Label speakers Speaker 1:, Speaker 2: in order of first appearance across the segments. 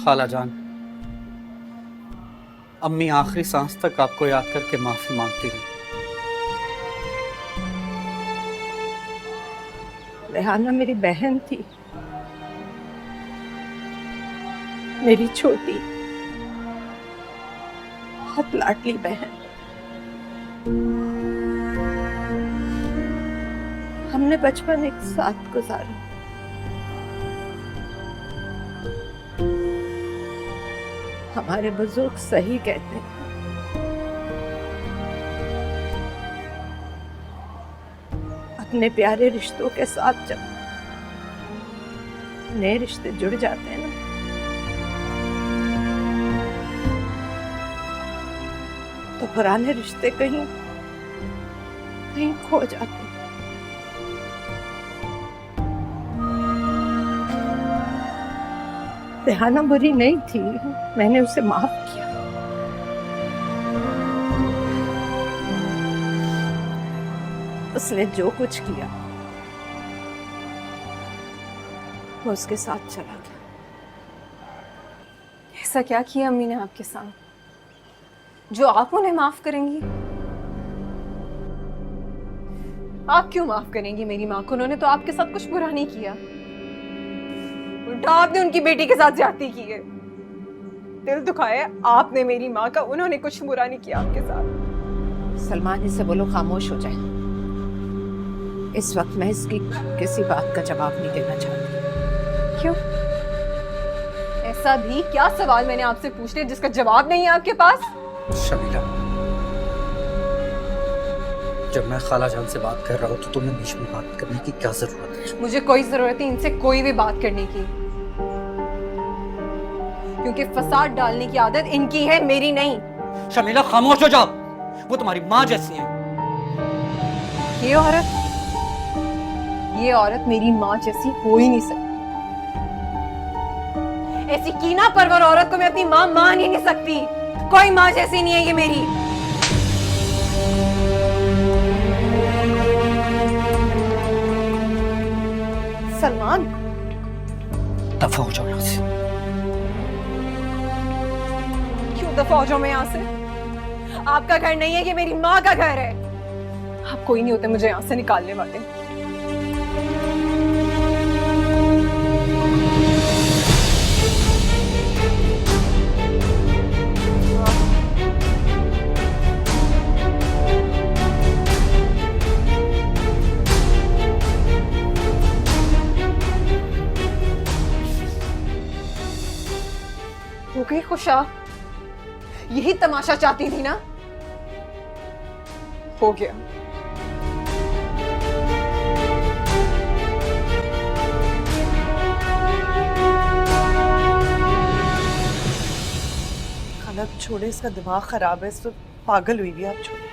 Speaker 1: खाला जान, अम्मी आखिरी सांस तक आपको याद करके माफी मांगती रही।
Speaker 2: रेहाना मेरी बहन थी, मेरी छोटी बहुत लाडली बहन। हमने बचपन एक साथ गुजारा। हमारे बुजुर्ग सही कहते हैं, अपने प्यारे रिश्तों के साथ जब नए रिश्ते जुड़ जाते हैं ना, तो पुराने रिश्ते कहीं कहीं खो जाते हैं। रेहाना बुरी नहीं थी, मैंने उसे माफ किया। उसने जो कुछ किया वो उसके साथ चला गया।
Speaker 3: ऐसा क्या किया अम्मी ने आपके साथ जो आप उन्हें माफ करेंगी? आप क्यों माफ करेंगी मेरी माँ को? उन्होंने तो आपके साथ कुछ बुरा नहीं किया, उल्टा आपने उनकी बेटी के साथ ज्यादती की है। दिल दुखाया आपने मेरी माँ का, उन्होंने कुछ बुरा नहीं किया आपके साथ।
Speaker 2: सलमान, इससे बोलो खामोश हो जाए। इस वक्त मैं इसकी किसी बात का जवाब नहीं देना चाहती।
Speaker 3: क्यों? ऐसा भी क्या सवाल मैंने आपसे पूछ लिया जिसका जवाब नहीं है आपके पास?
Speaker 1: शमीला, जब मैं खाला जान से बात कर रहा हूँ तो तुम्हें बीच में बात करने की क्या जरूरत है?
Speaker 3: मुझे कोई जरूरत नहीं इनसे कोई भी बात करने की, क्योंकि फसाद डालने की आदत इनकी है, मेरी नहीं।
Speaker 1: शमीला खामोश हो जाओ, वो तुम्हारी माँ जैसी है।
Speaker 3: ये औरत मेरी माँ जैसी हो ही नहीं सकती। ऐसी कीना परवर औरत को मैं अपनी माँ मान ही नहीं सकती। कोई माँ जैसी नहीं है ये मेरी।
Speaker 2: सलमान,
Speaker 1: दफा हो जाओ यहाँ से।
Speaker 3: क्यों दफा हो जाओ मैं यहाँ से? आपका घर नहीं है, ये मेरी माँ का घर है। आप कोई नहीं होते मुझे यहाँ से निकालने वाले। हो गई खुशा? यही तमाशा चाहती थी ना? हो गया।
Speaker 2: अब छोड़े, इसका दिमाग खराब है, इस वक्त पागल हुई है। आप छोड़े।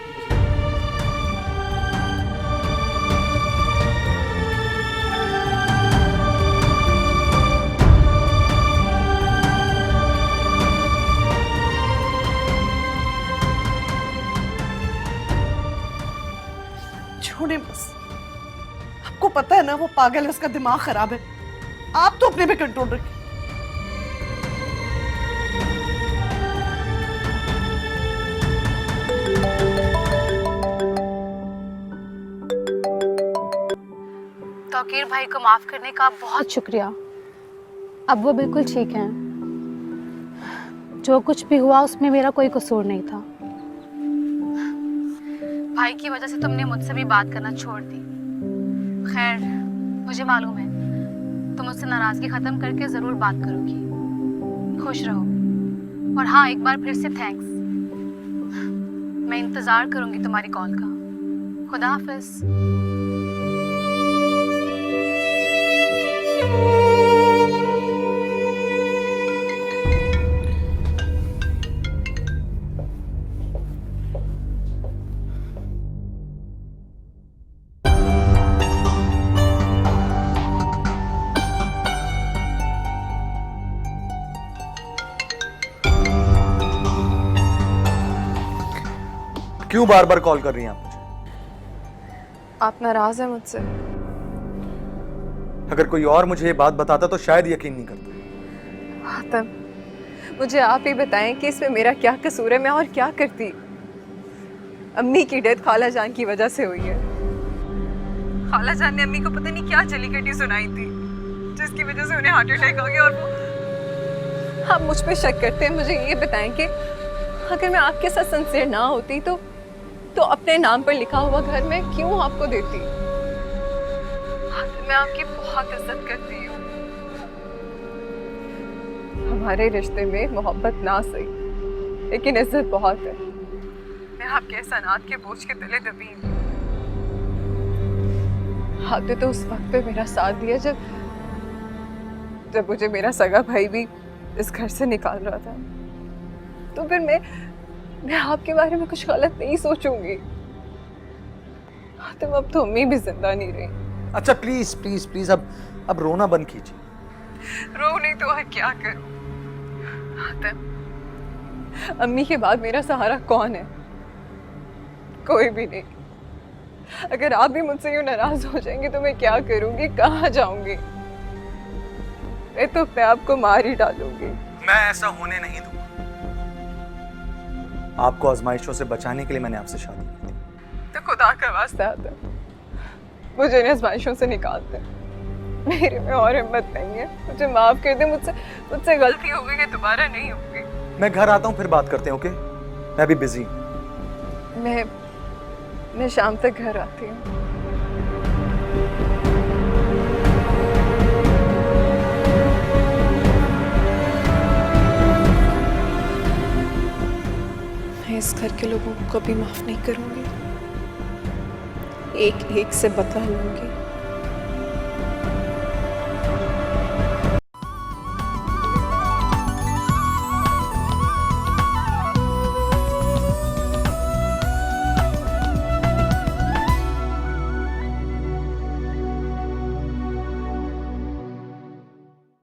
Speaker 2: छोड़े बस। आपको पता है ना वो पागल है, उसका दिमाग खराब है। आप तो अपने पे कंट्रोल रखें।
Speaker 4: तौकीर भाई को माफ करने का बहुत शुक्रिया। अब वो बिल्कुल ठीक हैं। जो कुछ भी हुआ उसमें मेरा कोई कसूर नहीं था। भाई की वजह से तुमने मुझसे भी बात करना छोड़ दी। खैर, मुझे मालूम है तुम मुझसे नाराजगी खत्म करके जरूर बात करोगी। खुश रहो। और हाँ, एक बार फिर से थैंक्स। मैं इंतजार करूंगी तुम्हारी कॉल का। खुदा हाफिज।
Speaker 5: क्यों बार बार कॉल कर रही हैं आप मुझे?
Speaker 3: आप नाराज हैं मुझसे?
Speaker 5: अगर कोई और मुझे ये बात बताता तो शायद यकीन नहीं करता।
Speaker 3: आतम, मुझे आप ही बताएं कि इसमें मेरा क्या कसूर है, मैं और क्या करती। अम्मी की डेथ खाला जान की वजह से हुई है। खाला जान ने अम्मी को पता नहीं क्या जली कटी सुनाई थी, जिसकी वजह से उन्हें हार्ट अटैक आ गया। और वो आप मुझ पे शक करते हैं। मुझे ये बताएं कि अगर मैं आपके साथ सिंसियर ना होती तो अपने नाम पर लिखा हुआ घर मैं क्यों आपको देती? मैं आपकी बहुत इज्जत करती हूँ। हमारे रिश्ते में मोहब्बत ना सही, लेकिन इज्जत बहुत है। मैं आपके एहसानात के बोझ के तले दबी हूँ। आपने तो उस वक्त पे मेरा साथ दिया जब मुझे मेरा सगा भाई भी इस घर से निकाल रहा था। तो फिर मैं आपके बारे में कुछ गलत नहीं सोचूंगी। तो अब तो अम्मी भी जिंदा नहीं रही।
Speaker 5: अच्छा प्लीज प्लीज प्लीज अब रोना बंद कीजिए।
Speaker 3: रो नहीं तो और क्या करूं? अम्मी के बाद मेरा सहारा कौन है? कोई भी नहीं। अगर आप भी मुझसे यूं नाराज हो जाएंगे तो मैं क्या करूंगी, कहाँ जाऊंगी? मैं तो अपने आप को मार ही डालूंगी।
Speaker 5: मैं ऐसा होने नहीं दूंगा। आपको आजमाइशों से बचाने के लिए मैंने आपसे शादी की थी।
Speaker 3: तो खुदा का वास्ता आता, मुझे इन आजमाइशों से निकाल दे। मेरे में और हिम्मत नहीं है। मुझे माफ कर दे। मुझसे गलती हो गई है, दोबारा नहीं होगी।
Speaker 5: मैं घर आता हूँ, फिर बात करते हैं। ओके, मैं अभी बिजी हूँ।
Speaker 3: मैं शाम तक घर आती हूँ। मैं इस घर के लोगों को कभी माफ नहीं करूंगी। एक एक से बदला लूंगी।